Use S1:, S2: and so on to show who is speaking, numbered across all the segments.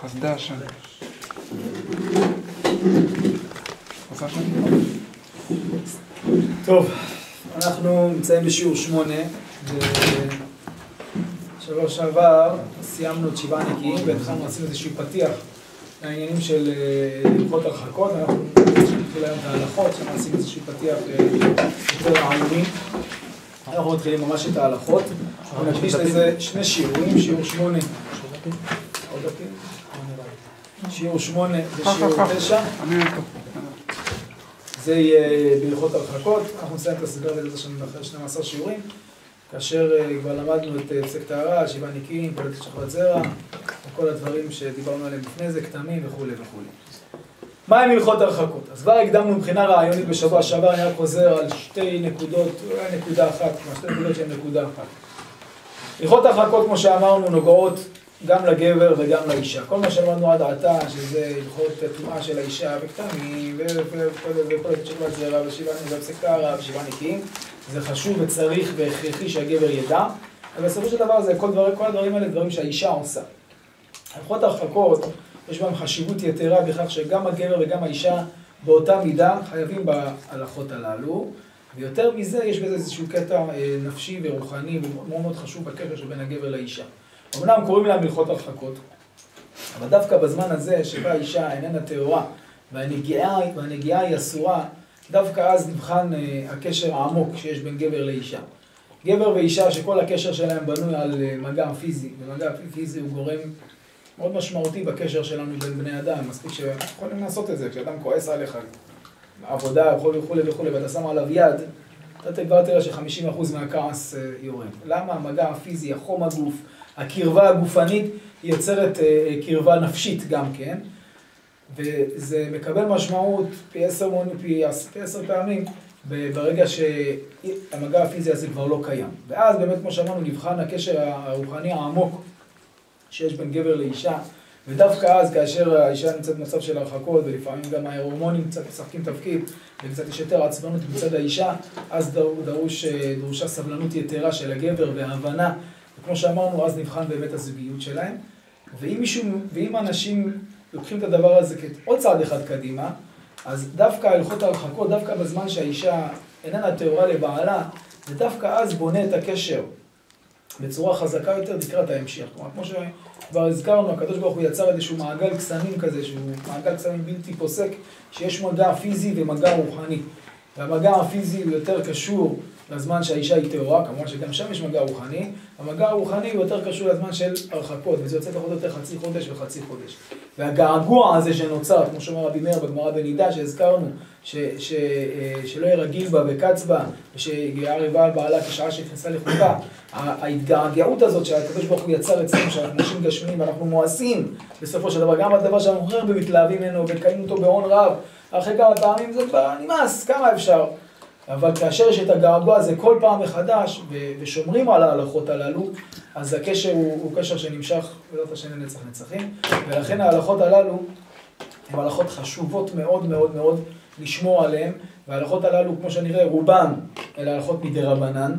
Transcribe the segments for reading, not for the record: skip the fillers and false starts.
S1: חסדי השם.
S2: טוב, אנחנו נמצאים בשיעור 8. בשבוע שעבר סיימנו את 7 נקיים והתחלנו עשינו איזשהו פתיח לעניינים של הלכות הרחקות. אנחנו נתחיל היום את ההלכות, שנעשים איזשהו פתיח יותר העלומים. אנחנו מתחילים ממש את ההלכות. אנחנו נקדיש לזה 2 שיעורים, שיעור 8. שיעור 8 ושיעור 9. זה יהיה בהלכות הרחקות. אנחנו נסיים את הסדרה בזה אחרי 12 שיעורים, כאשר כבר למדנו את פסק טהרה, 7 נקיים, פולטת שחוות זרע, וכל הדברים שדיברנו עליהם לפני זה, כתמים וכו' וכו'. מה הם הלכות הרחקות? אז כבר הקדמנו מבחינה רעיונית בשבוע שעבר, אני רק חוזר על 2 נקודות, אולי נקודה אחת, 2 נקודות שהן נקודה אחת. הלכות הרחקות, כמו שאמרנו, נוגעות גם לגבר וגם לאישה. כל מה שאמרנו עד עתה, שזה הלכות טומאה של האישה וכתמים, ופולטת שחוות זרע, ופסק טהרה, ו7 נקיים, זה חשוב וצריך והכרחי שהגבר ידע, אבל בסופו של דבר זה כל הדברים האלה דברים שהאישה עושה. הלכות הרחקות יש בהם חשיבות יתרה בכך שגם הגבר וגם האישה באותה מידה חייבים בהלכות הללו, ויותר מזה יש בזה איזשהו קטע נפשי ורוחני ומאוד מאוד חשוב בקשר שבין הגבר לאישה. אמנם קוראים להם הלכות הרחקות, אבל דווקא בזמן הזה שבה האישה איננה טהורה והנגיעה היא אסורה, דווקא אז נבחן הקשר העמוק שיש בין גבר לאישה. גבר ואישה שכל הקשר שלהם בנוי על מגע פיזי, ומגע פיזי הוא גורם מאוד משמעותי בקשר שלנו בין בני אדם. מספיק שיכולים לעשות את זה, כשאדם כועס עליך, עבודה וכו' וכו', ואתה שם עליו יד, אתה כבר תראה ש50% מהכעס יורד. למה? המגע הפיזי, החום הגוף, הקרבה הגופנית היא יוצרת קרבה נפשית גם כן, וזה מקבל משמעות פי 10 פעמים ברגע שהמגע הפיזי הזה כבר לא קיים. ואז באמת, כמו שאמרנו, נבחן הקשר הרוחני העמוק שיש בין גבר לאישה, ודווקא אז כאשר האישה נמצאת במצב של הרחקות, ולפעמים גם ההורמונים קצת משחקים תפקיד, וקצת יש יותר עצבנות מצד האישה, אז דרושה סבלנות יתרה של הגבר וההבנה, וכמו שאמרנו, אז נבחן באמת הזוגיות שלהם. ואם אנשים לוקחים את הדבר הזה עוד צעד אחד קדימה, אז דווקא הלכות הרחקות, דווקא בזמן שהאישה איננה טהורה לבעלה, זה דווקא אז בונה את הקשר בצורה חזקה יותר לקראת ההמשך. כלומר, כמו שכבר הזכרנו, הקדוש ברוך הוא יצר איזשהו מעגל קסמים כזה, שהוא מעגל קסמים בלתי פוסק, שיש מגע פיזי ומגע רוחני. והמגע הפיזי הוא יותר קשור לזמן שהאישה היא טהורה, כמובן שגם שם יש מגע רוחני. המגע הרוחני הוא יותר קשור לזמן של הרחקות, וזה יוצא פחות או יותר חצי חודש וחצי חודש. והגעגוע הזה שנוצר, כמו שאומר רבי מאיר בגמרא בנידה, שהזכרנו, שלא ירגיל בה וקץ בה, ושגאה ריבה על בעלה כשעה שנכנסה לחוקה, ההתגעגעות הזאת שהקדוש ברוך הוא יצר אצלנו, שאנחנו אנשים גשמיים ואנחנו מואסים, בסופו של דבר, גם הדבר שאנחנו אחר במתלהבים ממנו וקיים אותו בהון רב, אחרי כמה פעמים זה כבר נמאס, כמה אפשר. אבל כאשר יש את הגעגוע הזה כל פעם מחדש, ושומרים על ההלכות הללו, אז הקשר הוא קשר שנמשך בעזרת השם לנצח נצחים, ולכן ההלכות הללו הן הלכות חשובות מאוד מאוד מאוד לשמור עליהן, וההלכות הללו, כמו שנראה, רובן אלה הלכות מדרבנן,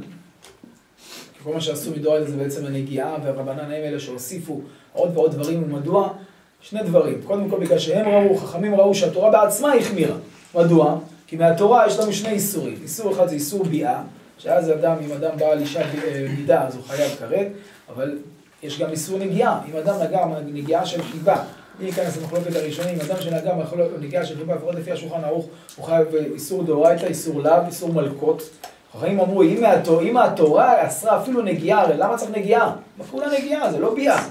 S2: כל מה שעשו מדאורייתא זה בעצם הנגיעה, והרבנן הם אלה שהוסיפו עוד ועוד דברים. ומדוע? 2 דברים. קודם כל בגלל שהם ראו, חכמים ראו שהתורה בעצמה החמירה. מדוע? כי מהתורה יש לנו 2 איסורים. איסור אחד זה איסור ביאה, שאז אם אדם בא על אישה בידה, אז הוא חייב כרת, אבל יש גם איסור נגיעה. אם אדם נגע נגיעה של חיבה, מי ייכנס למחלוקת הראשונים, אדם שנגע נגיעה של חיבה, לפחות לפי השולחן ערוך, הוא חייב איסור דאורייתא, איסור לאו, איסור מלקות. חכמים אמרו, אם התורה אסרה אפילו נגיעה, הרי למה צריך נגיעה? מה כולה נגיעה? זה לא ביאה.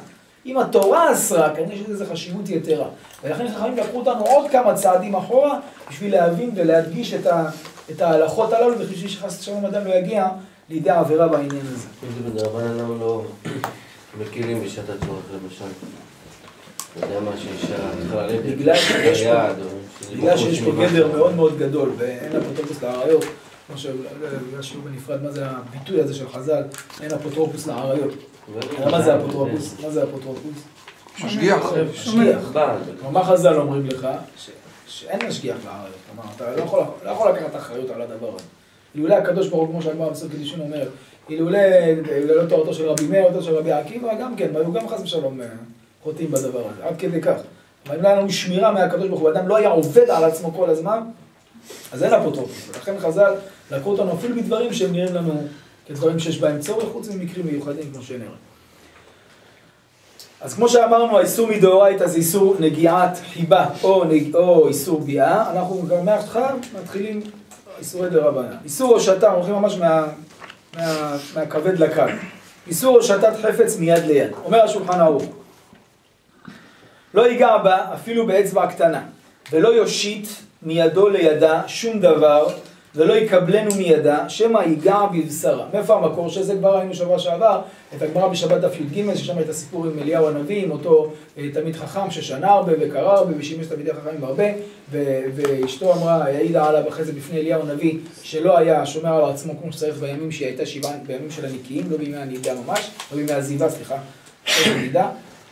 S2: אם התורה אסרה, כנראה שזה חשיבות יתרה. ולכן חכמים לקחו אותנו עוד כמה צעדים אחורה, בשביל להבין ולהדגיש את ההלכות הללו, ובשביל שחס ושלום אדם לא יגיע לידי העבירה בעניין הזה.
S3: אם זה בדרבנן, למה לא מכירים בשעת הצורך, למשל? אתה יודע מה שאישה צריכה ללדת?
S2: בגלל שיש פה גדר מאוד מאוד גדול, ואין אפוטרופוס לעריות, כמו שהוא בנפרד, מה זה הביטוי הזה של חז"ל, אין אפוטרופוס לעריות. מה זה אפוטרופוס? מה זה אפוטרופוס?
S1: משגיח.
S2: משגיח. מה חז"ל אומרים לך? שאין משגיח לעריות. כלומר, אתה לא יכול לקחת אחריות על הדבר הזה. אילולא הקדוש ברוך הוא, כמו שהגמרא בסוף קידושין אומרת, אילולא לא תורתו של רבי מאיר, תורתו של רבי עקיבא, גם כן, והיו גם חס ושלום חוטאים בדבר הזה, עד כדי כך. אבל אם לא היה לנו שמירה מהקדוש ברוך הוא, האדם לא היה עובד על עצמו כל הזמן, אז אין אפוטרופוס. ולכן חז"ל לקחו אותנו אפילו בדברים שהם נראים לנו כדברים שיש בהם צורך, חוץ ממקרים מיוחדים כמו שנראה. אז כמו שאמרנו, האיסור מדאורייתא זה איסור נגיעת חיבה או איסור ביאה. אנחנו גם מעכשיו מתחילים איסורי דרבנן. איסור הושטה, אנחנו הולכים ממש מהכבד לקל. איסור הושטת חפץ מיד ליד. אומר השולחן ערוך, לא ייגע בה אפילו באצבע קטנה, ולא יושיט מידו לידה שום דבר, ולא יקבלנו מידה, שמא ייגע בבשרה. מאיפה המקור שזה? כבר ראינו שבוע שעבר, את הגמרא בשבת דף י"ג, ששם את הסיפור עם אליהו הנביא, עם אותו תלמיד חכם ששנה הרבה וקרא הרבה, ושימש תלמידי חכמים הרבה, ואשתו אמרה, העידה עליו אחרי זה בפני אליהו הנביא, שלא היה שומר על עצמו כמו שצריך בימים שהיא הייתה בימים של הנקיים, לא בימי הנידה ממש, לא בימי הזיבה, סליחה, הנידה.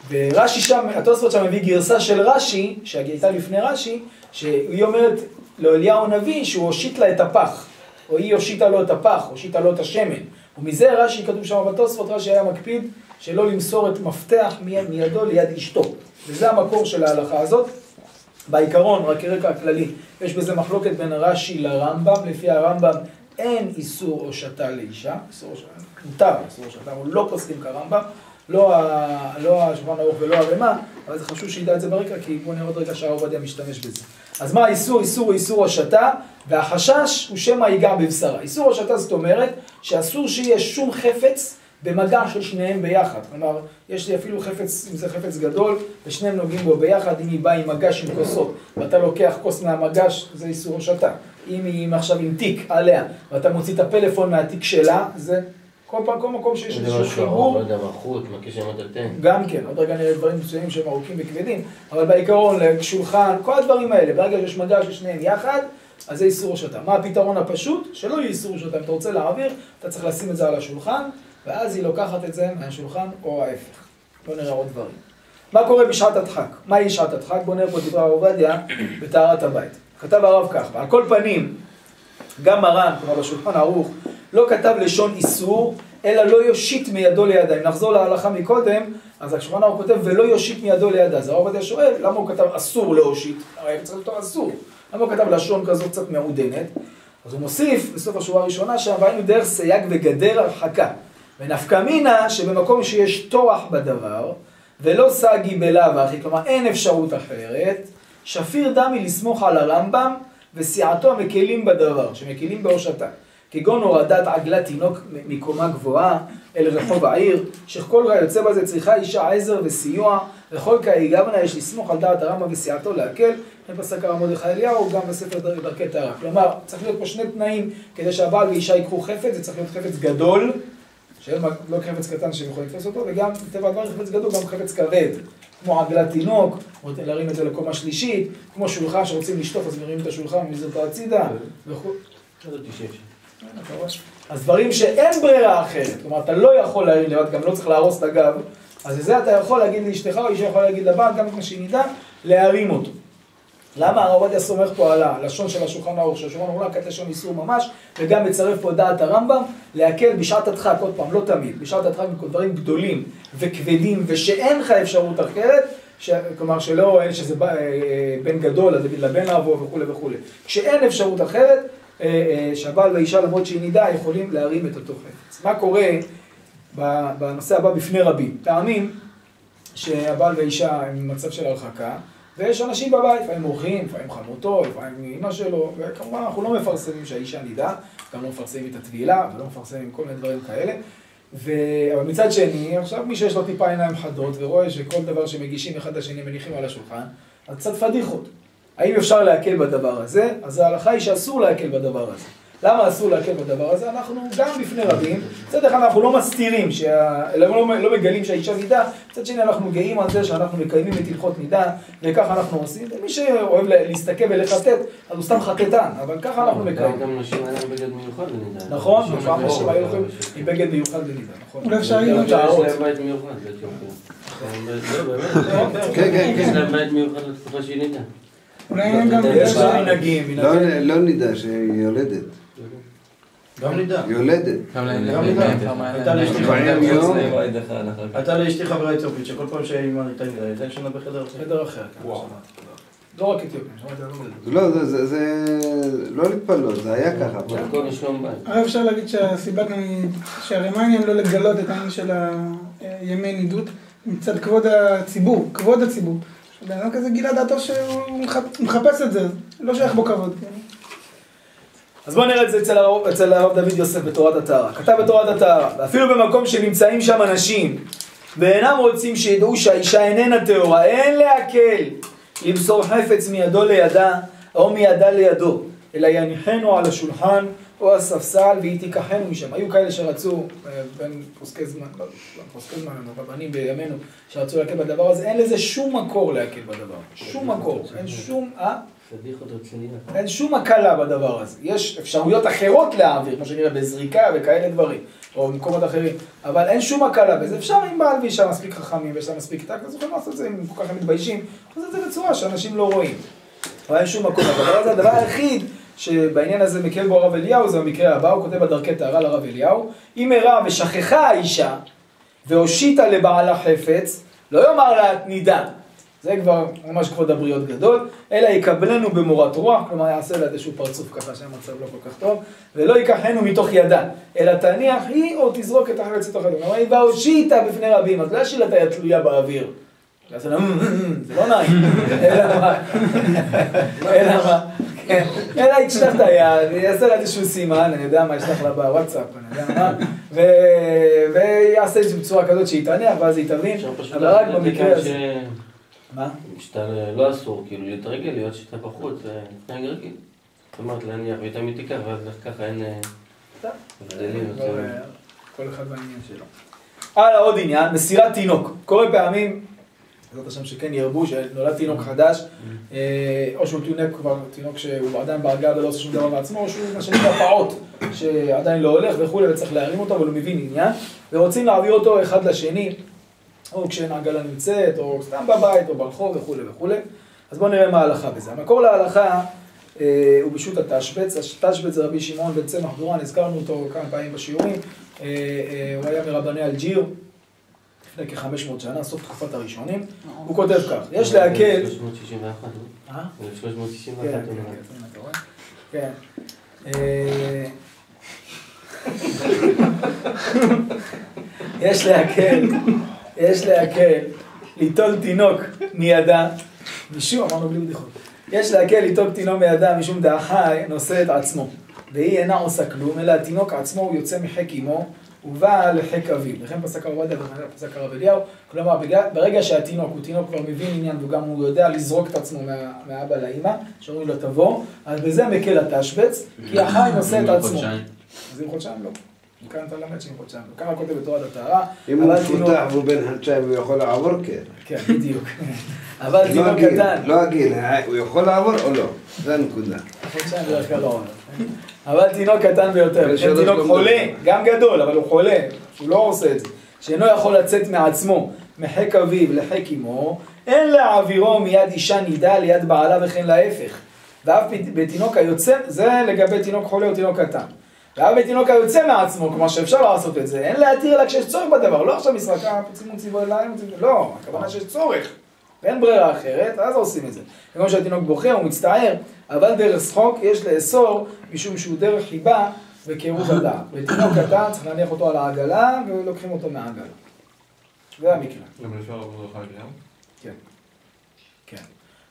S2: ורש"י שם, התוספות שם מביא גרסה של רש"י, שהייתה לפני רש"י, שהיא אומרת לאליהו הנביא שהוא הושיט לה את הפח, או היא הושיטה לו את הפח, הושיטה לו את השמן. ומזה רש"י, כתוב שם בתוספות, רש"י היה מקפיד שלא למסור את מפתח מידו ליד אשתו. וזה המקור של ההלכה הזאת. בעיקרון, רק כרקע הכללי, יש בזה מחלוקת בין רש"י לרמב"ם. לפי הרמב"ם אין איסור הושטה לאישה, מותר איסור הושטה, הוא לא פוסקים כרמב"ם. לא השולחן ערוך ולא הרמ"א, אבל זה חשוב שידע את זה ברקע, כי בוא נראה עוד רגע שהרב עובדיה משתמש בזה. אז מה האיסור? איסור הושטה, והחשש הוא שמא ייגע בבשרה. איסור הושטה זאת אומרת שאסור שיהיה שום חפץ במגע של שניהם ביחד. כלומר, יש לי אפילו חפץ, אם זה חפץ גדול, ושניהם נוגעים בו ביחד, אם היא באה עם מגש עם כוסות, ואתה לוקח כוס מהמגש, זה איסור הושטה. אם היא עכשיו עם תיק עליה, ואתה מוציא את הפלאפון מהתיק שלה, זה כל מקום שיש איזשהו חיבור.
S3: לא יודע, מלכות, מקיש המטלטן.
S2: גם כן, עוד רגע נראה דברים מסוימים שהם ארוכים וכבדים, אבל בעיקרון, לשולחן, כל הדברים האלה, ברגע שיש מגע של שניהם יחד, אז זה איסור הושטה. מה הפתרון הפשוט? שלא יהיה איסור הושטה. אם אתה רוצה להעביר, אתה צריך לשים את זה על השולחן, ואז היא לוקחת את זה מהשולחן או ההפך. בוא נראה עוד דברים. מה קורה בשעת הדחק? מה היא שעת הדחק? בוא נראה פה דברי הרב עובדיה בטהרת הבית. כתב הרב כך, על כל פנים, גם מרן, כלומר בשולחן ערוך, לא כתב לשון איסור, אלא לא יושיט מידו לידה. אם נחזור להלכה מקודם, אז השולחן ערוך כותב ולא יושיט מידו לידה. אז הרב עובדיה שואל, למה הוא כתב אסור להושיט? הרי צריך לתור אסור. למה הוא כתב לשון כזו קצת מעודנת? אז הוא מוסיף בסוף השורה הראשונה שם, והיינו דרך סייג וגדר הרחקה. ונפקא מינה שבמקום שיש טורח בדבר, ולא סגי בלאו הכי, כלומר אין אפשרות אחרת, שפיר דמי לסמוך על הרמב"ם וסיעתו המקלים בדבר, שמקלים בהושטה. כגון הורדת עגלת תינוק מקומה גבוהה אל רחוב העיר, שכל יוצא בזה צריכה אישה עזר וסיוע, וכל כאי גבנה יש לסמוך על דעת הרמב"ם וסיעתו להקל, פסק הרב מרדכי אליהו, גם בספר דרכי טהרה. כלומר, צריך להיות פה שני תנאים כדי שהבעל ואישה ייקחו חפץ, זה צריך להיות חפץ גדול, לא חפץ קטן שהם יכולים לתפוס אותו, וגם טבע הדבר חפץ גדול, גם חפץ כבד, כמו עגלת תינוק, להרים את זה לקומה שלישית, כמו שולחן שרוצים לשטוף, אז מרימים את השולחן, מזיר אותו הצידה, וכו'. אז דברים שאין ברירה אחרת, כלומר, אתה לא יכול להרים לבד, גם לא צריך להרוס את הגב, אז לזה אתה יכול להגיד לאשתך, או אישה יכול להגיד לבעל, גם כמו שהיא נדע, להרים אותו. למה הרב עובדיה סומך פה על הלשון של השולחן ערוך, שהשולחן ערוך לקט לשון איסור ממש, וגם מצרף פה דעת הרמב"ם, להקל בשעת הדחק, עוד פעם, לא תמיד, בשעת הדחק דברים גדולים וכבדים, ושאין לך אפשרות אחרת, כלומר שלא, שזה בן גדול, אז לבן אבו וכו' וכו'. כשאין אפשרות אחרת, שהבעל והאישה למרות שהיא נידה, יכולים להרים את אותו חפץ. מה קורה בנושא הבא בפני רבים? פעמים שהבעל והאישה הם במצב של הרחקה, ויש אנשים בבית, לפעמים אורחים, לפעמים חמותו, לפעמים אמא שלו, וכמובן אנחנו לא מפרסמים שהאישה נידה, גם לא מפרסמים את הטבילה, ולא מפרסמים כל מיני דברים כאלה. אבל מצד שני, עכשיו מי שיש לו טיפה עיניים חדות, ורואה שכל דבר שמגישים אחד לשני מניחים על השולחן, אז קצת פדיחות. האם אפשר להקל בדבר הזה? אז ההלכה היא שאסור להקל בדבר הזה. למה אסור להקל בדבר הזה? אנחנו גם בפני רבים, מצד אחד אנחנו לא מסתירים, לא מגלים שהאישה נידה, מצד שני אנחנו גאים על זה שאנחנו מקיימים את הלכות נידה, וככה אנחנו עושים, ומי שאוהב להסתכל ולחטט, אז הוא סתם חטטן, אבל ככה אנחנו מקיימים.
S3: גם נשים היה בגד מיוחד בנידה.
S2: נכון, בפעם נשים היו יכולים עם בגד מיוחד בנידה, נכון.
S1: אולי אפשר להגיד
S3: יש להם בית מיוחד, יש להם בית מיוחד לתקופה שהיא נידה.
S1: אולי אין גם
S2: יש לה מנהגים.
S4: לא נידה, שהיא יולדת.
S1: גם לידה.
S4: יולדת.
S1: גם לידה. הייתה לאשתי חברה אתיופית, שכל פעם שאימא הייתה נראה, הייתה ישנה בחדר אחר.
S2: חדר אחר, כן. לא רק אתיופים, שמעתי על
S4: לא, זה לא להתפלות, זה היה ככה.
S3: הכל לשלום בית.
S5: הרי אפשר להגיד שהסיבה שהרמניה לא לגלות את העניין של הימי נידות מצד כבוד הציבור, בן אדם כזה גילה דעתו שהוא מחפש את זה, לא שייך בו כבוד.
S2: אז בואו נראה את זה אצל הרב דוד יוסף בתורת הטהרה. כתב בתורת הטהרה, ואפילו במקום שנמצאים שם אנשים ואינם רוצים שידעו שהאישה איננה טהורה, אין להקל למסור חפץ מידו לידה או מידה לידו, אלא יניחנו על השולחן או הספסל והיא תיקחנו משם. היו כאלה שרצו, בין פוסקי זמן, רבנים בימינו, שרצו להקל בדבר הזה, אין לזה שום מקור להקל בדבר, שום מקור, אין שום הקלה בדבר הזה. יש אפשרויות אחרות להעביר, כמו שנראה בזריקה וכאלה דברים, או במקומות אחרים, אבל אין שום הקלה בזה. אפשר עם בעל ואישה מספיק חכמים ויש להם מספיק טק, אז יכולים לעשות את זה, אם כל כך הם מתביישים, אז זה בצורה שאנשים לא רואים. אבל אין שום מקום לדבר הזה. הדבר היחיד שבעניין הזה מקל בו הרב אליהו, זה במקרה הבא, הוא כותב בדרכי טהרה לרב אליהו, אם הראה ושכחה האישה והושיטה לבעלה חפץ, לא יאמר לה נידה, זה כבר ממש כבוד הבריות גדול, אלא יקבלנו במורת רוח, כלומר יעשה לה איזשהו פרצוף ככה שהמצב לא כל כך טוב, ולא ייקחנו מתוך ידה, אלא תניח היא או תזרוק את החפץ לתוך ידה. כלומר, היא והושיטה בפני רבים, אז לא ישאיר את היד תלויה באוויר. זה לא נעים, אלא מה? אלא ישלח את היד, יעשה לה איזשהו סימן, אני יודע מה, ישלח לה בוואטסאפ, אני יודע מה, ויעשה איזושהי בצורה כזאת שהיא תניח, ואז היא תבין, אבל רק במקרה הזה. מה?
S3: שאתה לא אסור, כאילו, להתרגל, להיות שאתה בחוץ, זה נתנהג רגיל. זאת אומרת, להניח, והיא תמיד תיקח, ואז ככה אין הבדלים.
S2: כל אחד בעניין שלו. הלאה, עוד עניין, מסירת תינוק. קורה פעמים, זאת השם שכן ירבו, שנולד תינוק חדש, או שהוא תינוק שהוא עדיין בהרגעה ולא עושה שום דבר מעצמו, או שהוא מה שנקרא פעוט, שעדיין לא הולך וכו' וצריך להרים אותו, אבל הוא מבין עניין, ורוצים להעביר אותו אחד לשני, או כשאין עגלה נמצאת, או סתם בבית, או ברחוב וכו' וכו'. אז בואו נראה מה ההלכה בזה. המקור להלכה הוא בשו"ת התשבץ. התשבץ זה רבי שמעון בן צמח דורן, הזכרנו אותו כמה פעמים בשיעורים. הוא היה מרבני אלג'יר, לפני כ-500 שנה, סוף תקופת הראשונים. הוא כותב כך, יש להקל...
S3: 1361, 1361.
S2: כן. יש להקל ליטול תינוק מידה, משום, אמרנו בלי בדיחות, יש להקל ליטול תינוק מידה משום דאחי נושא את עצמו, והיא אינה עושה כלום, אלא התינוק עצמו הוא יוצא מחק אמו, ובא לחק אביו. לכן פסק הרב עובדיה ופסק הרב אליהו, כלומר, ברגע שהתינוק הוא תינוק כבר מבין עניין, וגם הוא יודע לזרוק את עצמו מהאבא לאמא, שאומרים לו תבוא, אז בזה מקל התשבץ, כי החי נושא את עצמו. אז אם חודשיים לא. כאן אתה למד שהם חודשיים. ככה כותב בתורת הטהרה.
S4: אם הוא מפותח והוא בן חודשיים הוא יכול לעבור, כן.
S2: כן, בדיוק. אבל תינוק קטן.
S4: לא הגיל, הוא יכול לעבור או לא? זה הנקודה.
S2: חודשיים בדרך כלל לא עובר. אבל תינוק קטן ביותר. תינוק חולה, גם גדול, אבל הוא חולה. הוא לא עושה את זה. שאינו יכול לצאת מעצמו, מחק אביו לחק אמו, אין להעבירו מיד אישה נידה ליד בעלה וכן להפך. ואף בתינוק היוצא, זה לגבי תינוק חולה או תינוק קטן. ואף בתינוק היוצא מעצמו, כמו שאפשר לעשות את זה, אין להתיר אלא כשיש צורך בדבר, לא עכשיו משחקה, צימון ציבור אליים, לא, הכוונה שיש צורך, ואין ברירה אחרת, אז עושים את זה. כמו שהתינוק בוכה, הוא מצטער, אבל דרך שחוק יש לאסור, משום שהוא דרך חיבה וקירוב הדעת. ותינוק קטן צריך להניח אותו על העגלה, ולוקחים אותו מהעגלה. זה המקרה.
S6: למה אפשר לעבור דרך העגלה?
S2: כן. כן.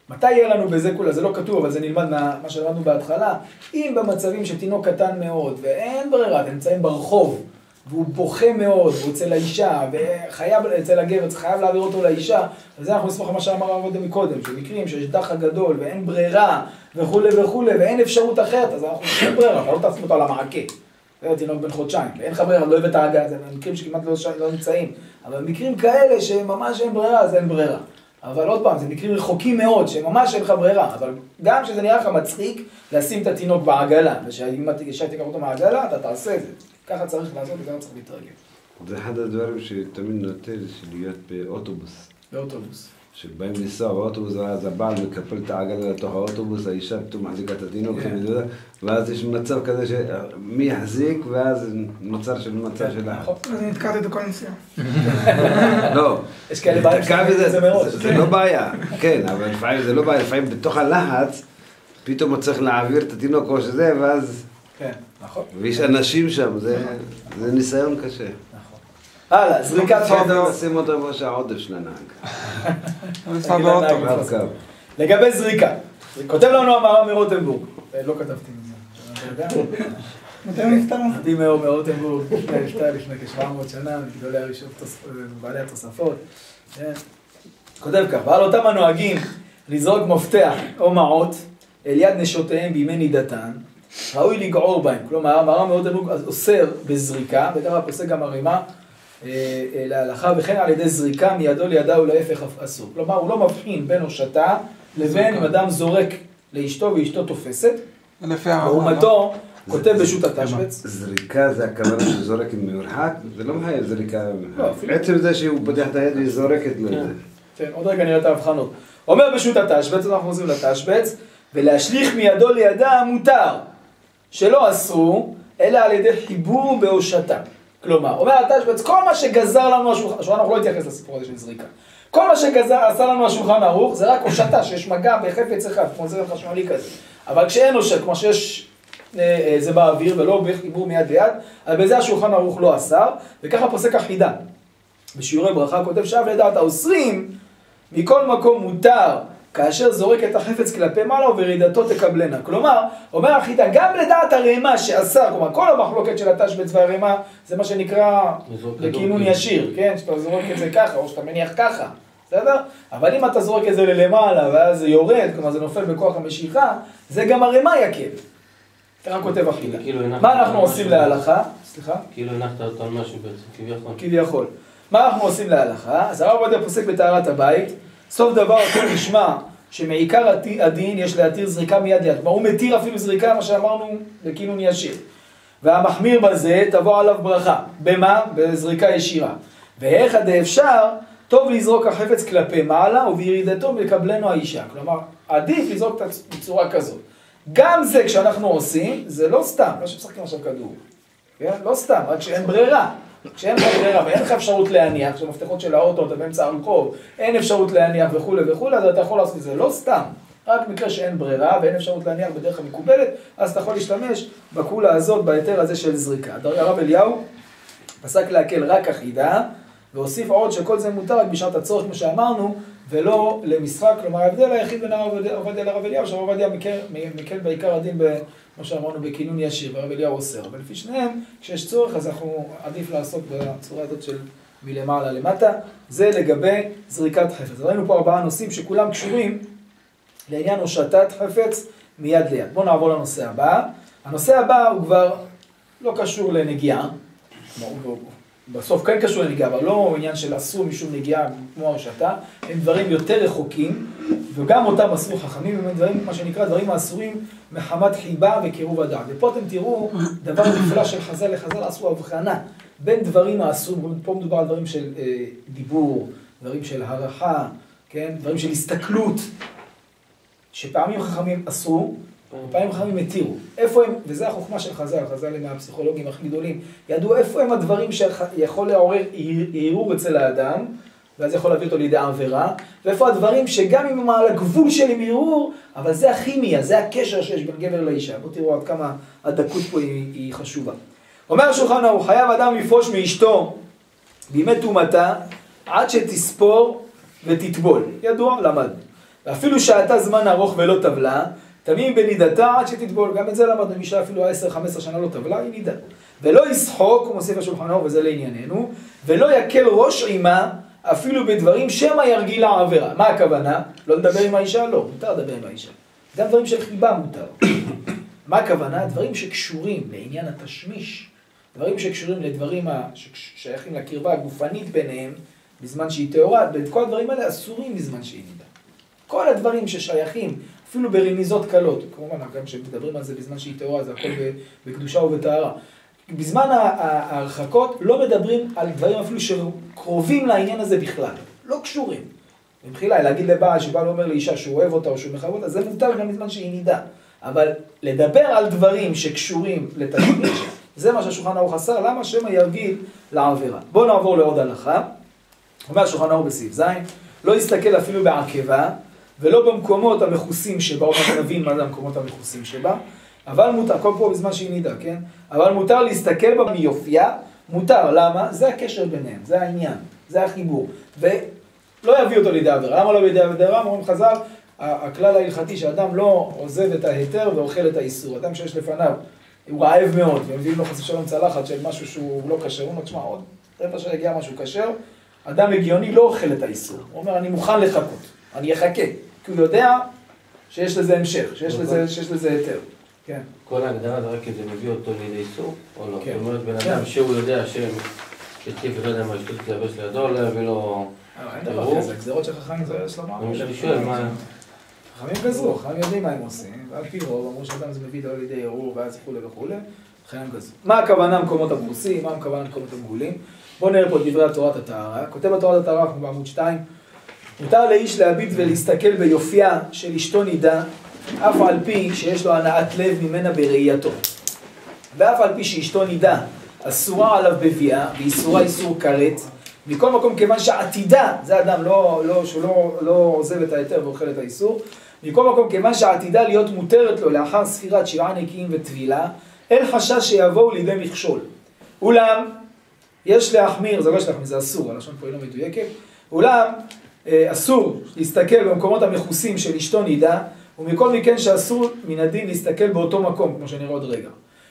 S2: מתי יהיה לנו בזה כולה? זה לא כתוב, אבל זה נלמד מה שלמדנו בהתחלה. אם במצבים שתינוק קטן מאוד, ואין ברירה, אתם נמצאים ברחוב, והוא בוכה מאוד, והוא אצל האישה, וחייב אצל הגבר, חייב להעביר אותו לאישה, אז אנחנו נסמוך על מה שאמר הרב עובדיה מקודם, שמקרים שיש דחק גדול, ואין ברירה, וכו' וכו', ואין אפשרות אחרת, אז אנחנו אין ברירה, אתה לא תשים אותו על המעקה. זה תינוק בן חודשיים, ואין לך ברירה, לא אוהב את ההגה, זה מקרים שכמעט לא נמצאים, אבל מקרים כאלה שממש אין ברירה, אז אין ברירה. אבל עוד פעם, זה מקרים רחוקים מאוד, שממש אין לך ברירה, אבל גם שזה נראה לך מצחיק, לשים את התינוק בעגלה, ושאם תיקח אותו מהעגלה, אתה תעשה את זה. ככה צריך לעשות, וככה צריך להתרגל.
S4: זה אחד הדברים שתמיד נוטה להיות באוטובוס.
S2: באוטובוס.
S4: שבאים לנסוע באוטובוס, אז הבעל מקפל את העגלה לתוך האוטובוס, האישה פתאום מחזיקה את התינוק, ואז יש מצב כזה שמי יחזיק, ואז נוצר של מצב שלה.
S5: אז נתקעת את הכל נסיעה.
S4: לא,
S2: יש כאלה בעיה
S4: זה מראש. זה לא בעיה, כן, אבל לפעמים זה לא בעיה, לפעמים בתוך הלחץ, פתאום הוא צריך להעביר את התינוק או שזה, ואז...
S2: כן, נכון.
S4: ויש אנשים שם, זה ניסיון קשה.
S2: הלאה, זריקת
S4: חפץ.
S2: חפץ.
S4: שים אותו איפה שהעודף של הנהג.
S2: לגבי זריקה, כותב לנו המהר"ם מרוטנבורג, לא כתבתי מזה,
S5: מתי הוא נפטר?
S2: עדי מאור מרוטנבורג, נפטר לפני כ-700 שנה, מגדולי בעלי התוספות, כותב כך, ועל אותם הנוהגים לזרוק מפתח או מעות אל יד נשותיהם בימי נידתן, ראוי לגעור בהם, כלומר המהר"ם מרוטנבורג אוסר בזריקה, וככה פוסק גם הרימה להלכה, וכן על ידי זריקה מידו לידה ולהפך אסור. כלומר, הוא לא מבחין בין הושטה לבין אם אדם זורק לאשתו ואשתו תופסת. לעומתו, כותב בשו"ת התשבץ.
S4: זריקה זה הכוונה שזורק ממרחק? זה לא מחייב זריקה ממרחק. עצם זה שהוא פותח את היד וזורקת לו את זה.
S2: כן, עוד רגע נראה את ההבחנות. אומר בשו"ת התשבץ, אנחנו חוזרים לתשבץ, ולהשליך מידו לידה מותר, שלא אסרו, אלא על ידי חיבור בהושטה. כלומר, אומר התשבץ, כל מה שגזר לנו השולחן ערוך, לא התייחס לסיפור הזה של זריקה. כל מה עשה לנו השולחן ערוך, זה רק הושטה, שיש מגע בחפץ אחד, כמו זרם חשמלי כזה. אבל כשאין הושט, כמו שיש זה באוויר ולא בחיבור מיד ליד, אז בזה השולחן ערוך לא אסר, וככה פוסק החידה. בשיעורי ברכה כותב שאב לדעת האוסרים, מכל מקום מותר, כאשר זורק את החפץ כלפי מעלה ובירידתו תקבלנה. כלומר, אומר החידה, גם לדעת הרמה שאסר, כלומר, כל המחלוקת של התשבץ והרמה, זה מה שנקרא לכינון ישיר, כן? שאתה זורק את זה ככה, או שאתה מניח ככה, בסדר? אבל אם אתה זורק את זה ללמעלה, ואז זה יורד, כלומר זה נופל בכוח המשיכה, זה גם הרמה יקל. ככה כותב החידה. מה אנחנו עושים להלכה? סליחה?
S3: כאילו הנחת אותו על משהו בעצם, כביכול.
S2: כביכול. מה אנחנו עושים להלכה? אז הרב עובדיה פוסק בטהרת הבית, סוף דבר הכל נשמע שמעיקר הדין יש להתיר זריקה מיד ליד. כלומר, הוא מתיר אפילו זריקה, מה שאמרנו, לכינון ישיר. והמחמיר בזה תבוא עליו ברכה. במה? בזריקה ישירה. ואיך עד אפשר, טוב לזרוק החפץ כלפי מעלה ובירידתו מקבלנו האישה. כלומר, עדיף לזרוק בצורה כזאת. גם זה כשאנחנו עושים, זה לא סתם, לא שמשחקים עכשיו כדור. כן? לא סתם, רק שאין ברירה. כשאין לך ברירה ואין לך אפשרות להניח, כשמפתחות של האוטו אתה באמצע הרחוב, אין אפשרות להניח וכו' וכו', אז אתה יכול לעשות את זה. לא סתם, רק מקרה שאין ברירה ואין אפשרות להניח בדרך המקובלת, אז אתה יכול להשתמש בקולה הזאת, בהיתר הזה של זריקה. הרב אליהו פסק להקל רק החידה, והוסיף עוד שכל זה מותר רק בשעת הצורך, כמו שאמרנו, ולא למשחק. כלומר, ההבדל היחיד בין הרב עובדיה לרב אליהו, שהרב עובדיה מקל בעיקר הדין כמו שאמרנו בכינון ישיר, והרב אליהו אוסר. אבל לפי שניהם, כשיש צורך, אז אנחנו עדיף לעסוק בצורה הזאת של מלמעלה למטה. זה לגבי זריקת חפץ. ראינו פה 4 נושאים שכולם קשורים לעניין הושטת חפץ מיד ליד. בואו נעבור לנושא הבא. הנושא הבא הוא כבר לא קשור לנגיעה. בסוף כן קשור לנגיעה, אבל לא עניין של אסור משום נגיעה כמו ההושטה. הם דברים יותר רחוקים, וגם אותם אסור חכמים, הם דברים, מה שנקרא, דברים האסורים מחמת חיבה וקירוב הדעת. ופה אתם תראו דבר נפלא של חז"ל לחז"ל עשו הבחנה בין דברים האסורים, פה מדובר על דברים של דיבור, דברים של הערכה, כן? דברים של הסתכלות, שפעמים חכמים אסרו, ופעמים חכמים התירו. איפה הם, וזה החוכמה של חז"ל, חז"ל הם מהפסיכולוגים הכי גדולים, ידעו איפה הם הדברים שיכול לעורר ערעור אצל האדם, ואז יכול להביא אותו לידי עבירה, ואיפה הדברים שגם אם הם על הגבול של ערעור, אבל זה הכימיה, זה הקשר שיש בין גבר לאישה. בואו תראו עד כמה הדקות פה היא חשובה. אומר השולחן ערוך, חייב אדם לפרוש מאשתו בימי טומאתה, עד שתספור ותטבול. ידוע, למד. ואפילו שעתה זמן ארוך ולא טבלה, תמים בנידתה עד שתטבול. גם את זה למד, מי שאפילו 10-15 שנה לא טבלה, היא נידה. ולא ישחוק, הוא מוסיף השולחן ערוך, וזה לענייננו, ולא יקל ראש עימה, אפילו בדברים שמא ירגיל העבירה. מה הכוונה? לא לדבר עם האישה? לא, מותר לדבר עם האישה. גם דברים של חיבה מותר. מה הכוונה? דברים שקשורים לעניין התשמיש, דברים שקשורים לדברים ששייכים לקרבה הגופנית ביניהם, בזמן שהיא טהורה, וכל הדברים האלה אסורים בזמן שהיא נידה. כל הדברים ששייכים, אפילו ברמיזות קלות, כמובן, גם כשמדברים על זה בזמן שהיא טהורה, זה הכל בקדושה ובטהרה. בזמן ההרחקות לא מדברים על דברים אפילו שקרובים לעניין הזה בכלל, לא קשורים. במחילה, להגיד לבעל שבא ואומר לאישה שהוא אוהב אותה או שהוא מחייב אותה, זה מותר גם בזמן שהיא נידה. אבל לדבר על דברים שקשורים לתשמיש, זה מה שהשולחן ערוך אסר, למה שמא ירגיל לעבירה. בואו נעבור לעוד הלכה. אומר השולחן ערוך בסעיף ז', לא יסתכל אפילו בעקבה, ולא במקומות המכוסים שבה, עוד נבין מה זה המקומות המכוסים שבה, אבל מותר, כל פה בזמן שהיא נידה, כן? אבל מותר להסתכל בה מיופייה, מותר, למה? זה הקשר ביניהם, זה העניין, זה החיבור. ולא יביא אותו לידי עבירה, למה לא לידי עבירה? אומרים חז"ל, הכלל ההלכתי שאדם לא עוזב את ההיתר ואוכל את האיסור. אדם שיש לפניו, הוא רעב מאוד, ומביאים לו חס ושלום צלחת של משהו שהוא לא כשר, הוא אומר, תשמע, עוד רבע שיגיע משהו כשר, אדם הגיוני לא אוכל את האיסור. הוא אומר, אני מוכן לחכות, אני אחכה, כי הוא יודע שיש לזה המשך, שיש לזה היתר. כן.
S3: כל ההגדרה זה רק כדי מביא אותו לידי איסור, או לא?
S2: כן.
S3: זאת אומרת, בן אדם שהוא יודע שתקיף ולא יודע מה שתות תלבש לידו, לא יביא לו...
S2: אין דבר כזה, גזירות של חכמים זה שלמה.
S3: אני שואל, מה...
S2: חכמים גזרו, חכמים יודעים מה הם עושים, ועל פי רוב אמרו שאדם זה מביא לידי ערעור ואז וכו' וכו', חכמים גזרו. מה הכוונה מקומות המכוסים, מה הכוונה מקומות המגולים? בואו נראה פה את דברי תורת הטהרה. כותב בתורת הטהרה, אנחנו בעמוד 2, מותר לאיש להביט ולהסתכל ביופייה של אשתו נידה, אף על פי שיש לו הנעת לב ממנה בראייתו. ואף על פי שאשתו נידה אסורה עליו בביאה, ואיסורה איסור כרת, מכל מקום כיוון שעתידה, זה אדם שהוא לא עוזב את היתר ואוכל את האיסור, מכל מקום כיוון שעתידה להיות מותרת לו לאחר ספירת 7 נקיים וטבילה, אין חשש שיבואו לידי מכשול. אולם, יש להחמיר, זה לא יש להחמיר, זה אסור, הלשון פה היא לא מדויקת, אולם אסור להסתכל במקומות המכוסים של אשתו נידה, ומכל מכן שאסור מן הדין להסתכל באותו מקום, כמו שנראה עוד רגע.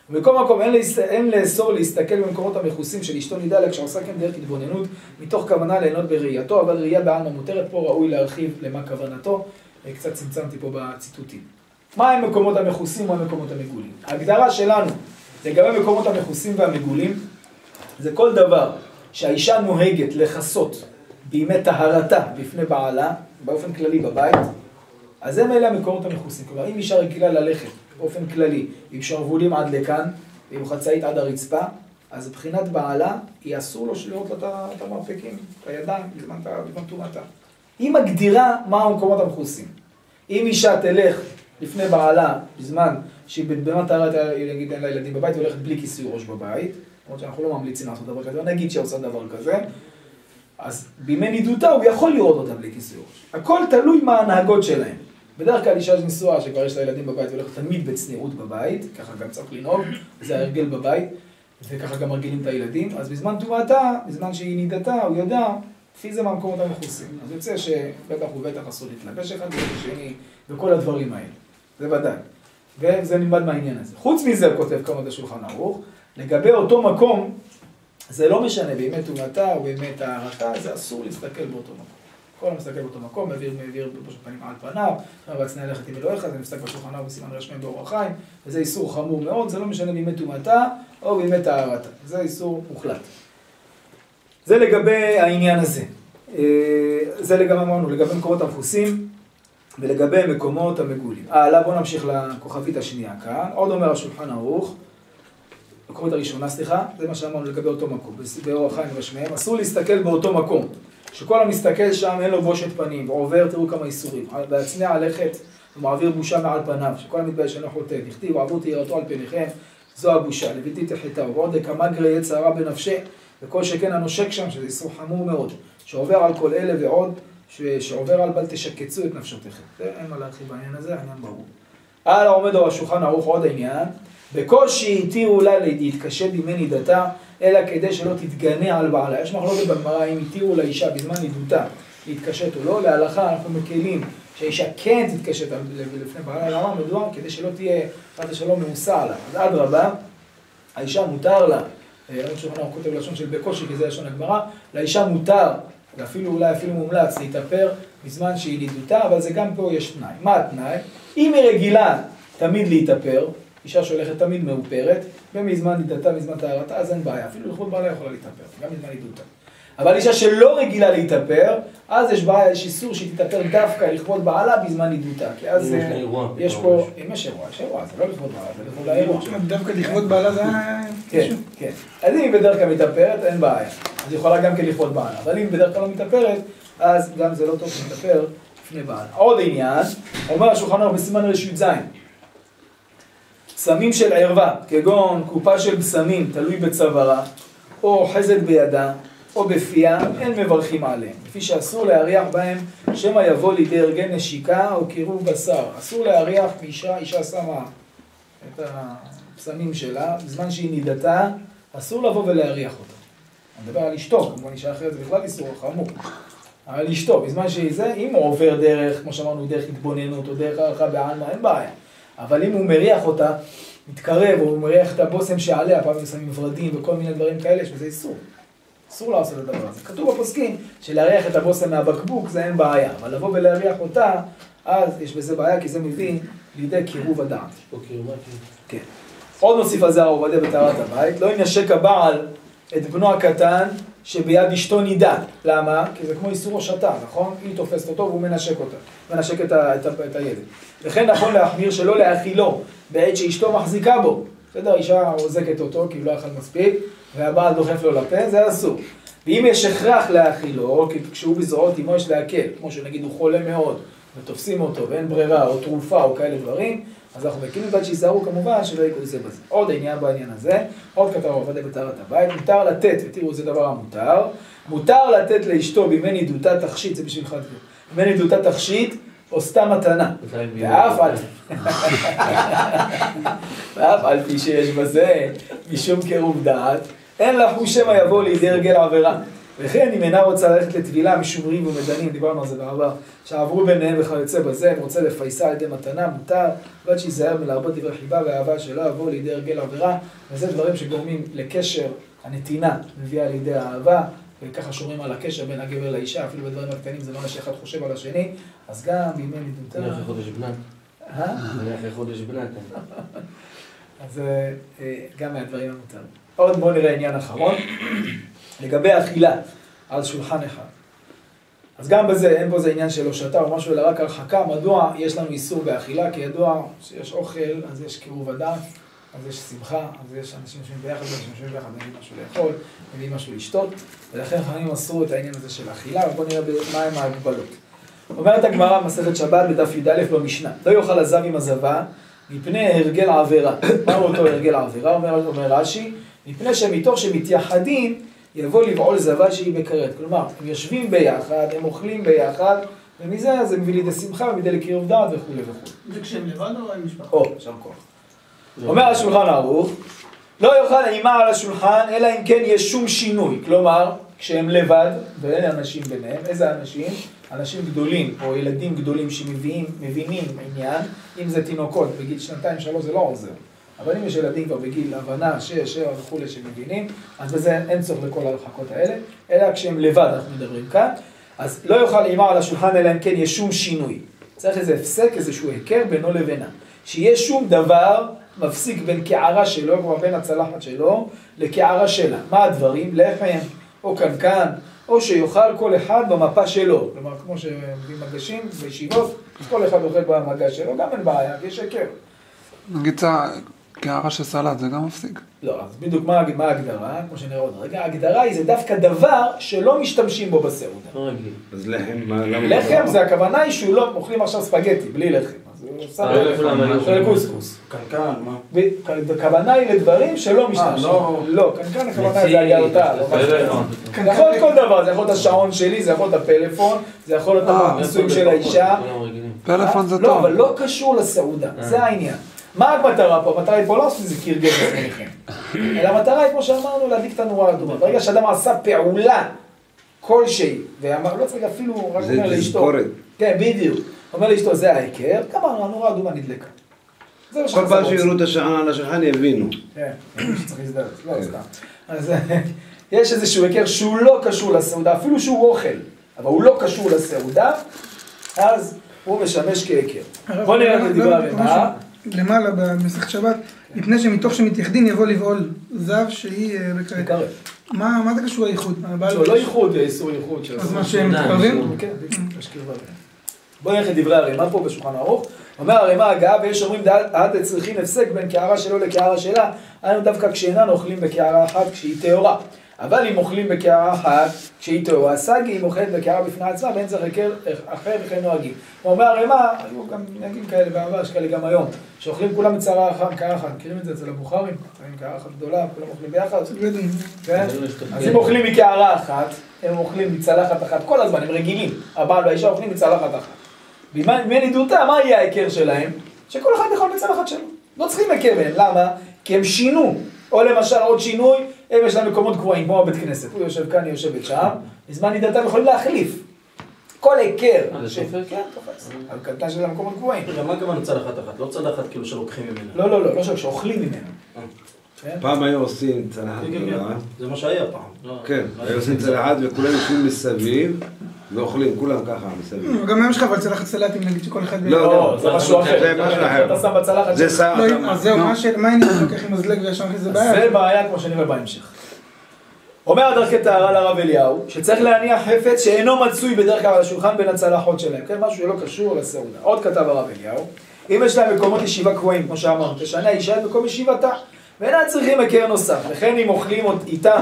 S2: ומכל מקום אין לאסור להסתכל במקומות המכוסים של אשתו נידה, אלא כשעושה כן דרך התבוננות, מתוך כוונה ליהנות בראייתו, אבל ראייה בעלמא מותרת, פה ראוי להרחיב למה כוונתו, קצת צמצמתי פה בציטוטים. מה הם מקומות המכוסים או המקומות המגולים? ההגדרה שלנו לגבי מקומות המכוסים והמגולים, זה כל דבר שהאישה נוהגת לחסות בימי טהרתה בפני בעלה, באופן כללי בבית, אז הם אלה המקומות המכוסים. כלומר, אם אישה רגילה ללכת באופן כללי, עם שרוולים עד לכאן, ועם חצאית עד הרצפה, אז מבחינת בעלה, היא אסור לו לראות לה את המרפקים, את הידיים, בזמן תומתה. היא מגדירה מה המקומות המכוסים. אם אישה תלך לפני בעלה, בזמן שהיא במה טהרתה, נגיד אין לה ילדים בבית, היא הולכת בלי כיסוי ראש בבית, למרות שאנחנו לא ממליצים לעשות דבר כזה, נגיד שהיא עושה דבר כזה, אז בימי נידותה הוא יכול לראות אותה בלי כיסוי ראש. הכל תלוי מה ההנהגות שלהם. בדרך כלל אישה נשואה שכבר יש לה ילדים בבית והולכת תמיד בצניעות בבית, ככה גם צריך לנהוג, זה ההרגל בבית, וככה גם מרגילים את הילדים, אז בזמן תומתה, בזמן שהיא נידתה, הוא יודע, לפי זה מהמקומות המכוסים. אז יוצא שבטח ובטח אסור להתלבש אחד ושני, וכל הדברים האלה. זה ודאי. וזה נלמד מהעניין הזה. חוץ מזה, הוא כותב כמה בשולחן ערוך, לגבי אותו מקום, זה לא משנה, באמת תומתה או באמת טהרתה, זה אסור להסתכל באותו מקום. כל המסתכל באותו מקום, מעביר בראש הפנים על פניו, והצנע ללכת עם אלוהיך, זה מסתכל בשולחן ערוך בסימן רשמי באור החיים, וזה איסור חמור מאוד, זה לא משנה באמת תומתה או באמת טהרתה. זה איסור מוחלט. זה לגבי העניין הזה. זה לגבי אמרנו, לגבי מקומות המכוסים ולגבי מקומות המגולים. הלאה, בואו נמשיך לכוכבית השנייה כאן. עוד אומר השולחן ערוך, הכוכבית הראשונה, סליחה, זה מה שאמרנו לגבי אותו מקום. באור החיים רשמיהם, אסור להסתכל באותו מקום. שכל המסתכל שם אין לו בושת פנים, ועובר, תראו כמה איסורים. והצנע הלכת ומעביר בושה מעל פניו, שכל המתבייש אינו חוטא. נכתיב, עבור תיראתו על פניכם, זו הבושה, לביתי תחתהו. ועוד כמגרי יצרה בנפשי, וכל שכן הנושק שם, שזה איסור חמור מאוד, שעובר על כל אלה ועוד, שעובר על בל תשקצו את נפשותיכם. אין מה להרחיב בעניין הזה, העניין ברור. הלאה עומד על השולחן ערוך עוד העניין, בקושי התירו לה להתקשט בימי נידתה, אלא כדי שלא תתגנה על בעלה. יש מחלוקת בגמרא אם התירו לאישה בזמן נידותה להתקשט או לא. להלכה אנחנו מקלים שהאישה כן תתקשט לפני בעלה, למה? מדוע? כדי שלא תהיה חד ושלום מאוסר לה. אז אדרבה, האישה מותר לה, הוא כותב לשון של בקושי, כי זה לשון הגמרא, לאישה מותר, ואפילו אולי אפילו מומלץ, להתאפר בזמן שהיא נידותה, אבל זה גם פה יש תנאי. מה התנאי? אם היא רגילה תמיד להתאפר, אישה שהולכת תמיד מאופרת, ומזמן נידתה, מזמן טהרתה, אז אין בעיה. אפילו לכבוד בעלה יכולה להתאפר, גם מזמן נידותה. אבל אישה שלא רגילה להתאפר, אז יש בעיה, יש איסור שהיא תתאפר דווקא לכבוד בעלה בזמן נידותה. כי אז יש פה, אם יש אירוע, זה לא לכבוד בעלה, זה לכבוד האירוע.
S5: דווקא לכבוד בעלה זה...
S2: כן, כן. אז אם היא בדרך כלל מתאפרת, אין בעיה. אז היא יכולה גם כן לכבוד בעלה. אבל אם בדרך כלל לא מתאפרת, אז גם זה לא טוב שמתאפר לפני בעל. עוד עניין, אומר השולחן ערוך בסימן ר"ז, בשמים של ערווה, כגון קופה של בשמים תלוי בצווארה, או חזת בידה, או בפיה, אין מברכים עליהם. לפי שאסור להריח בהם, שמא יבוא לידי הרגל נשיקה או קירוב בשר. אסור להריח מאישה, אישה שמה את הבשמים שלה, בזמן שהיא נידתה, אסור לבוא ולהריח אותה. אני מדבר על אשתו, כמובן אישה אחרת זה בכלל איסור חמור. אבל אשתו, בזמן שהיא זה, אם הוא עובר דרך, כמו שאמרנו, דרך התבוננות או דרך הערכה בעלמא, אין בעיה. אבל אם הוא מריח אותה, מתקרב, או הוא מריח את הבושם שעליה, פעמים שמים ורדים וכל מיני דברים כאלה, שזה איסור. אסור לעשות את הדבר הזה. כתוב בפוסקים שלהריח את הבושם מהבקבוק זה אין בעיה, אבל לבוא ולהריח אותה, אז יש בזה בעיה, כי זה מביא לידי קירוב הדעת. כן. עוד נוסיף על זה הרב עובדיה בטהרת הבית, לא ינשק הבעל את בנו הקטן שביד אשתו נידה. למה? כי זה כמו איסור הושטה, נכון? היא תופסת אותו והוא מנשק אותה, מנשק את הילד. לכן נכון להחמיר שלא להאכילו בעת שאשתו מחזיקה בו. בסדר, אישה עוזקת אותו כי הוא לא אכל מספיק, והבעל דוחף לו לפה, זה אסור. ואם יש הכרח להאכילו, כשהוא בזרועות אמו יש להקל, כמו שנגיד הוא חולה מאוד, ותופסים אותו ואין ברירה, או תרופה או כאלה דברים, אז אנחנו מקימים ועד שיזהרו כמובן שלא יקרו זה בזה. עוד עניין בעניין הזה, עוד כתב עובדיה בטהרת הבית, מותר לתת, ותראו זה דבר המותר, מותר לתת לאשתו בימי נידותה תכשיט, זה בשבילך דבר, בימי נידותה תכשיט, או סתם מתנה. ואף על פי שיש בזה משום קירוב דעת, אין לחוש שמא יבוא לידי הרגל עבירה. וכן אם אינה רוצה ללכת לטבילה משום ריב ומדנים, דיברנו על זה בעבר, שעברו ביניהם וכיוצא בזה, אם רוצה לפייסה על ידי מתנה, מותר, ועד שיזהר מלהרבות דברי חיבה ואהבה שלא יבוא לידי הרגל עבירה, וזה דברים שגורמים לקשר, הנתינה מביאה לידי האהבה, וככה שומרים על הקשר בין הגבר לאישה, אפילו בדברים הקטנים זה לא מה שאחד חושב על השני, אז גם בימי נידותה...
S3: אני אחרי חודש בנת. אני אחרי חודש בנת.
S2: אז גם מהדברים המותרים. עוד בואו נראה עניין אחרון, לגבי אכילה על שולחן אחד. אז גם בזה, אין פה זה עניין של הושטה או משהו, אלא רק הרחקה. מדוע יש לנו איסור באכילה? כי ידוע שיש אוכל, אז יש קירוב הדעת, אז יש שמחה, אז יש אנשים שיושבים ביחד, אנשים שיושבים ביחד, מביאים משהו לאכול, מביאים משהו לשתות, ולכן חכמים אסרו את העניין הזה של אכילה, ובואו נראה מהם ההגבלות. אומרת הגמרא במסכת שבת בדף י"א במשנה, לא יאכל הזב עם הזבה, מפני הרגל עבירה. מהו אותו הרגל עבירה? אומר רש"י, מפני שמתוך שמתייחדים יבוא לבעול זבה שהיא מקרבת. כלומר, הם יושבים ביחד, הם אוכלים ביחד, ומזה זה מביא לידי שמחה, מביא לידי קירוב דעת וכו' וכו'.
S5: זה כשהם לבד או עם משפחה?
S2: או, שם כוח. אומר השולחן ערוך, לא יאכל אימה על השולחן, אלא אם כן יש שום שינוי. כלומר, כשהם לבד, ואין אנשים ביניהם, איזה אנשים? אנשים גדולים, או ילדים גדולים שמבינים עניין, אם זה תינוקות, בגיל 2-3 זה לא עוזר. אבל אם יש ילדים כבר בגיל הבנה, 6, 7 וכו' שמבינים, אז בזה אין צורך לכל ההרחקות האלה, אלא כשהם לבד אנחנו מדברים כאן, אז לא יאכל אימה על השולחן, אלא אם כן יש שום שינוי. צריך איזה הפסק, איזשהו היכר בינו לבינה. שיש שום דבר מפסיק בין קערה שלו, כבר בין הצלחת שלו, לקערה שלה. מה הדברים? לחם, או קנקן, או שיאכל כל אחד במפה שלו. כלומר, כמו שמביאים מגשים בישיבות, אז כל אחד אוכל במגש שלו, גם אין בעיה, כי יש היכר.
S6: נגיד קערה של סלט, זה גם מפסיק?
S2: לא, אז בדיוק מה ההגדרה, כמו שנראה עוד רגע, ההגדרה היא זה דווקא דבר שלא משתמשים בו בסעודה.
S4: אז לחם, למה?
S2: לחם זה הכוונה היא שהוא לא אוכלים עכשיו ספגטי, בלי לחם. אז הוא שם לחם, קוסקוס.
S1: קנקן, מה?
S2: הכוונה היא לדברים שלא משתמשים. לא, קנקן הכוונה זה הגעותה. זה יכול להיות כל דבר, זה יכול להיות השעון שלי, זה יכול להיות הפלאפון, זה יכול להיות הניסויים של האישה.
S6: פלאפון זה טוב.
S2: לא, אבל לא קשור לסעודה, זה העניין. מה המטרה פה? המטרה היא פה לא עושה איזה קרגל בפניכם. אלא המטרה היא, כמו שאמרנו, להדליק את הנורה האדומה. ברגע שאדם עשה פעולה כלשהי, ואמר, לא צריך אפילו, רק אומר לאשתו.
S4: זה תזכורת.
S2: כן, בדיוק. אומר לאשתו, זה ההיכר, כמה הנורה האדומה נדלקה.
S4: כל פעם שיראו את השעון על השולחן יבינו.
S2: כן, שצריך להזדרז, לא סתם. אז יש איזשהו היכר שהוא לא קשור לסעודה, אפילו שהוא אוכל, אבל הוא לא קשור לסעודה, אז הוא משמש כהיכר. בוא נראה את דברי הרמ"א.
S5: למעלה במסכת שבת, מפני שמתוך שמתייחדים יבוא לבעול זב שהיא בקרב. מה זה קשור לאיחוד?
S2: לא איחוד, זה איסור איחוד.
S5: אז מה שהם מתקרבים?
S2: כן, יש קרבה. בוא נראה את דברי הרמ"א פה בשולחן ערוך. אומר הרמ"א הגעה, ויש אומרים דעת צריכים הפסק בין קערה שלו לקערה שלה, היינו דווקא כשאינן אוכלים בקערה אחת כשהיא טהורה. אבל אם אוכלים בקערה אחת, כשהיא טהורה סגי, אם אוכלת בקערה בפני עצמה, ואין צריך היכר אחר וכן נוהגים. הוא אומר הרמ"א, היו גם נהגים כאלה בעבר, יש כאלה גם היום, שאוכלים כולם בצערה אחת, קערה אחת, מכירים את זה אצל הבוכרים? קערה אחת גדולה, כולם אוכלים ביחד. כן? אז אם אוכלים מקערה אחת, הם אוכלים מצלחת אחת כל הזמן, הם רגילים. הבעל והאישה אוכלים מצלחת אחת. במי נידותה, מה יהיה ההיכר שלהם? שכל אחד יכול בצלחת שלו. לא צריכים היכר בהם, למה? כי הם שינו. או למשל עוד שינוי, הם יש להם מקומות קבועים, כמו בבית כנסת. הוא יושב כאן, היא יושבת שם, בזמן נידתם יכולים להחליף. כל היכר. כן, תופס. על קלטה של המקומות קבועים.
S1: רגע, מה גם צלחת אחת? לא צלחת כאילו שלוקחים ממנה.
S2: לא שאוכלים ממנה.
S4: פעם היו עושים צלחת גדולה.
S1: זה מה שהיה פעם.
S4: כן, היו עושים צלחת וכולם יושבים מסביב ואוכלים, כולם ככה מסביב.
S5: גם היום יש לך אבל צלחת סלטים, נגיד שכל אחד...
S2: לא, זה משהו אחר.
S4: זה משהו אחר.
S2: אתה שם בצלחת
S4: זה שם.
S5: אז זהו, מה העניין לוקח עם מזלג וישר זה בעיה?
S2: זה בעיה כמו שנראה בהמשך. אומר דרכי טהרה לרב אליהו, שצריך להניח חפץ שאינו מצוי בדרך כלל על השולחן בין הצלחות שלהם, כן? משהו שלא קשור לסעודה. עוד כתב הרב אליהו, אם יש להם מקומות ישיבה קבועים, כמו שאמרנו, תשנה אישה את מקום ישיבתה, ואינם צריכים היכר נוסף. לכן אם אוכלים איתם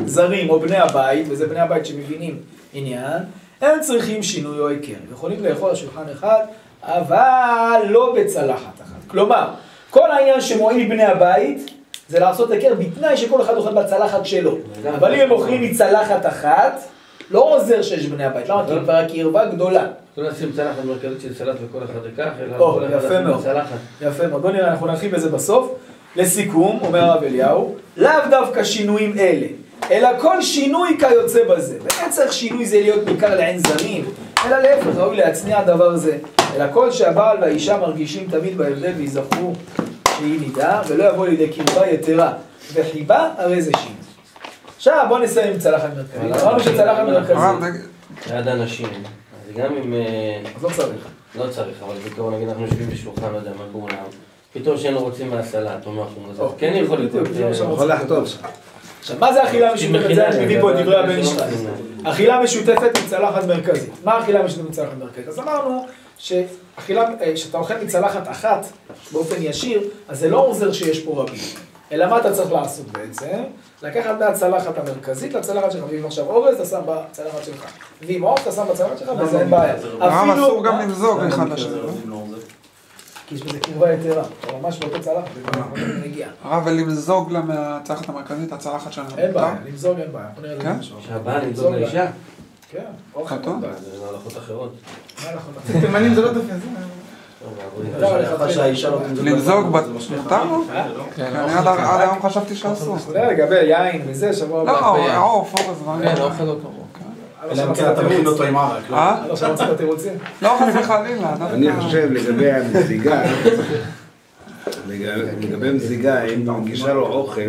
S2: זרים או בני הבית, וזה בני הבית שמבינים עניין, הם צריכים שינוי או היכר. יכולים לאכול על שולחן אחד, אבל לא בצלחת אחת. כלומר, כל העניין שמועיל בני הבית, זה לעשות היכר בתנאי שכל אחד אוכל בצלחת שלו. אבל אם הם אוכלים מצלחת אחת, לא עוזר שיש בני הבית. למה? כי כבר הקרבה גדולה.
S3: לא נשים צלחת מרכזית של סלט וכל אחד ייקח, אלא כל אחד
S2: יפה מאוד.
S3: צלחת.
S2: יפה מאוד. בוא נראה, אנחנו נרחיב בזה בסוף. לסיכום, אומר הרב אליהו, לאו דווקא שינויים אלה, אלא כל שינוי כיוצא בזה. ואין צריך שינוי זה להיות בעיקר לעין זרים, אלא להפך, ראוי להצניע דבר זה. אלא כל שהבעל והאישה מרגישים תמיד בהבדל ויזכרו שהיא נידה, ולא יבוא לידי קרבה יתרה. וחיבה, הרי זה שינוי. עכשיו בוא נסיים עם צלחת מרכזית. אמרנו שצלחת מרכזית.
S3: ליד אנשים, אז גם אם...
S2: אז לא צריך.
S3: לא צריך, אבל בעיקרון נגיד אנחנו יושבים בשולחן, לא יודע מה כולם. פתאום שאנחנו רוצים מהסלט או משהו, אז כן יכול להיות.
S4: יכול לחתום.
S2: עכשיו, מה זה אכילה משותפת? זה אני מביא פה את דברי הבן איש חי. אכילה משותפת מצלחת מרכזית. מה אכילה משותפת מצלחת מרכזית? אז אמרנו שאתה אוכל מצלחת אחת באופן ישיר, אז זה לא עוזר שיש פה רבים. אלא מה אתה צריך לעשות בעצם? לקחת מהצלחת המרכזית לצלחת שלך. ואם עכשיו אורז, אתה שם בצלחת שלך. ואם אורז, אתה שם בצלחת שלך, וזה אין בעיה.
S6: הרב אסור גם למזוג אחד לשני.
S2: כי יש בזה קרבה יתרה. אתה ממש באותו צלחת, זה מגיע.
S6: הרב, ולמזוג לה מהצלחת המרכזית, הצלחת שלנו.
S2: אין בעיה, למזוג אין בעיה. בוא נראה
S6: כן?
S2: משהו.
S3: שהבעל למזוג לאישה?
S2: כן, אוכל.
S6: חתום?
S3: זה הלכות אחרות.
S2: מה אנחנו
S5: אצל תימנים זה לא תופס.
S6: למזוג מותר לו? כן, אני עד היום חשבתי שאסור.
S2: זה לגבי יין וזה, שבוע הבא.
S6: לא, העוף, אורז,
S3: כן, אוכל אותו.
S1: אלא אם כן אתה מכין אותו עם ערק.
S2: לא שמצאת תירוצים.
S6: לא, חס וחלילה.
S4: אני חושב לגבי המזיגה, לגבי מזיגה, אם מגישה לו אוכל,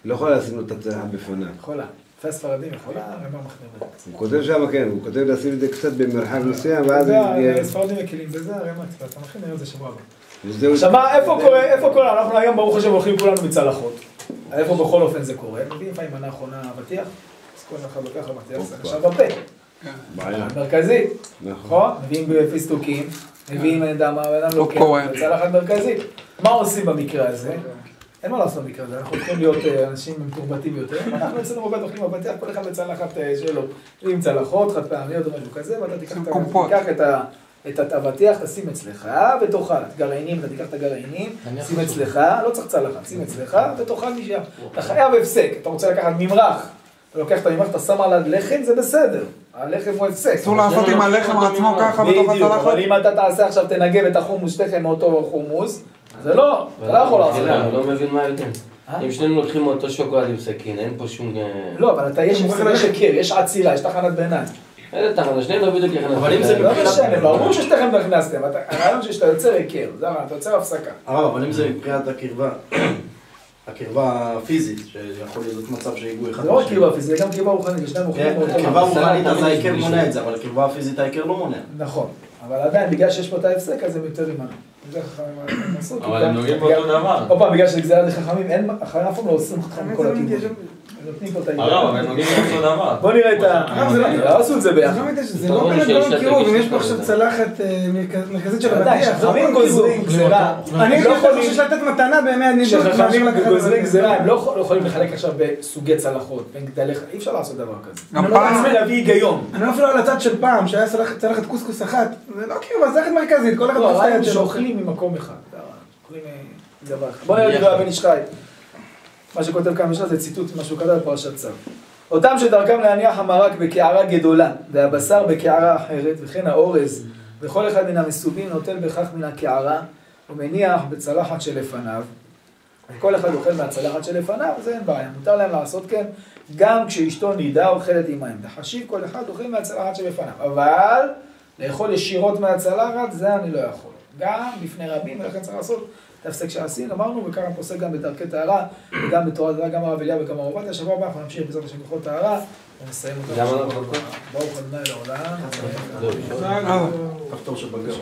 S4: לא יכול לשים לו את הצלחת בפניו.
S2: יכולה. פס ספרדים יכולה, רמה מחמיר.
S4: הוא כותב שם, כן, הוא כותב לשים את זה קצת במרחב מסוים, ואז...
S2: זה ספרדים מקילים בזה, רמה, אתה מכין היום זה שבוע הבא.
S4: עכשיו
S2: מה, איפה קורה? אנחנו היום ברוך השם הולכים כולנו מצלחות. איפה בכל אופן זה קורה? מביאים לפעמים מנה אחרונה בטיח, אז כל אחד לוקח לבטיח, זה עכשיו בפה.
S4: בעיה.
S2: מרכזית, נכון? מביאים בפיסטוקים, מביאים, אני יודע מה, אדם לוקח, בצלחת מרכזית. מה עושים במקרה הזה? אין מה לעשות במקרה הזה, אנחנו הולכים להיות אנשים מתורבתים יותר. אנחנו אצלנו בבית אוכלים בבטיח, כל אחד בצלחת שלו. עם צלחות, חד פעמיות או משהו כזה, ואתה תיקח את הבטיח, תשים אצלך ותאכל. גרעינים, אתה תיקח את הגרעינים, שים אצלך, לא צריך צלחת, שים אצלך ותאכל משם. אתה חייב הפסק, אתה רוצה לקחת ממרח, אתה לוקח את הממרח, אתה שם עליו לחם, זה בסדר. הלחם הוא הפסק.
S6: אסור לעשות עם הלחם עצמו ככה בתוך הצלחת?
S2: אבל אם אתה תעשה עכשיו, תנגב את החומוס, שתיכם מאותו חומוס, זה לא, אתה לא יכול לעשות.
S3: אני לא מבין מה ההבדל. אם שנינו לוקחים מאותו שוקולד עם סכין, אין פה שום...
S2: לא, אבל אתה יש שקר, יש עצירה, יש תחנת ביניים.
S3: איזה תחנה, שנינו לא בדיוק יכנסים.
S1: אבל אם זה
S2: לא משנה, ברור ששתיכם נכנסתם. הרעיון שאתה יוצר היכר, זה הרעיון, אתה יוצר הפסקה.
S1: אבל אם זה מבחינת הקרבה הפיזית, שיכול להיות מצב שהגיעו אחד
S2: זה לא רק קרבה פיזית, זה גם קרבה רוחנית, ישנם אוכלים באותו...
S1: קרבה רוחנית, אז ההיכר מונע את זה, אבל הקרבה הפיזית ההיכר לא מונע.
S2: נכון, אבל עדיין, בגלל שיש פה את ההפסק, אז הם יותר רימנו. זה חכמים עשו.
S7: אבל הם נוגעים באותו דבר.
S2: עוד פעם, בגלל שזה גזירת לחכמים, החיים אף פעם לא עושים חכמים כל הכיוון. נותנים פה את
S7: הרב, אבל הם נוגעים באותו דבר.
S2: בוא נראה את ה...
S5: הרב, זה
S2: לא עשו את זה ביחד.
S5: זה לא באמת גאון קירוב, אם יש פה עכשיו צלחת מרכזית של הבטיח.
S2: חכמים גוזרים גזירה.
S5: אני חושב לתת מתנה בימי הנידות.
S2: שחכמים גוזרים גזירה, הם לא יכולים לחלק עכשיו בסוגי צלחות, בין גדלי חלק, אי אפשר לעשות דבר כזה.
S5: גם פעם...
S2: להביא היגיון.
S5: אני אפילו על הצד של פעם, שהיה צלחת קוסקוס אחת, זה לא כאילו, זה צלחת מרכזית, כל אחד
S2: רצה את שלו. שאוכלים ממקום אחד. אוכלים מדבר אחד. בוא נראה דברי הבן איש חי. מה שכותב כאן משנה זה ציטוט ממה שהוא כתב בפרשת צו. אותם שדרכם להניח המרק בקערה גדולה, והבשר בקערה אחרת, וכן האורז, וכל אחד מן המסובים נוטל בכך מן הקערה, ומניח בצלחת שלפניו. וכל אחד אוכל מהצלחת שלפניו, זה אין בעיה. מותר להם לעשות כן, גם כשאשתו נידה אוכלת עמהם. בחשיב כל אחד אוכל מהצלחת שלפניו. אבל לאכול ישירות מהצלחת, זה אני לא יכול. גם בפני רבים, ולכן צריך לעשות את ההפסק שעשינו, אמרנו, וכאן פוסק גם בדרכי טהרה, וגם בתורת דעה, גם הרב אליהו וגם הרב עובדיה. שבוע הבא אנחנו נמשיך בעזרת השם בהלכות טהרה, ונסיים אותה. ברוך ה' לעולם.
S1: כפתור של בגר.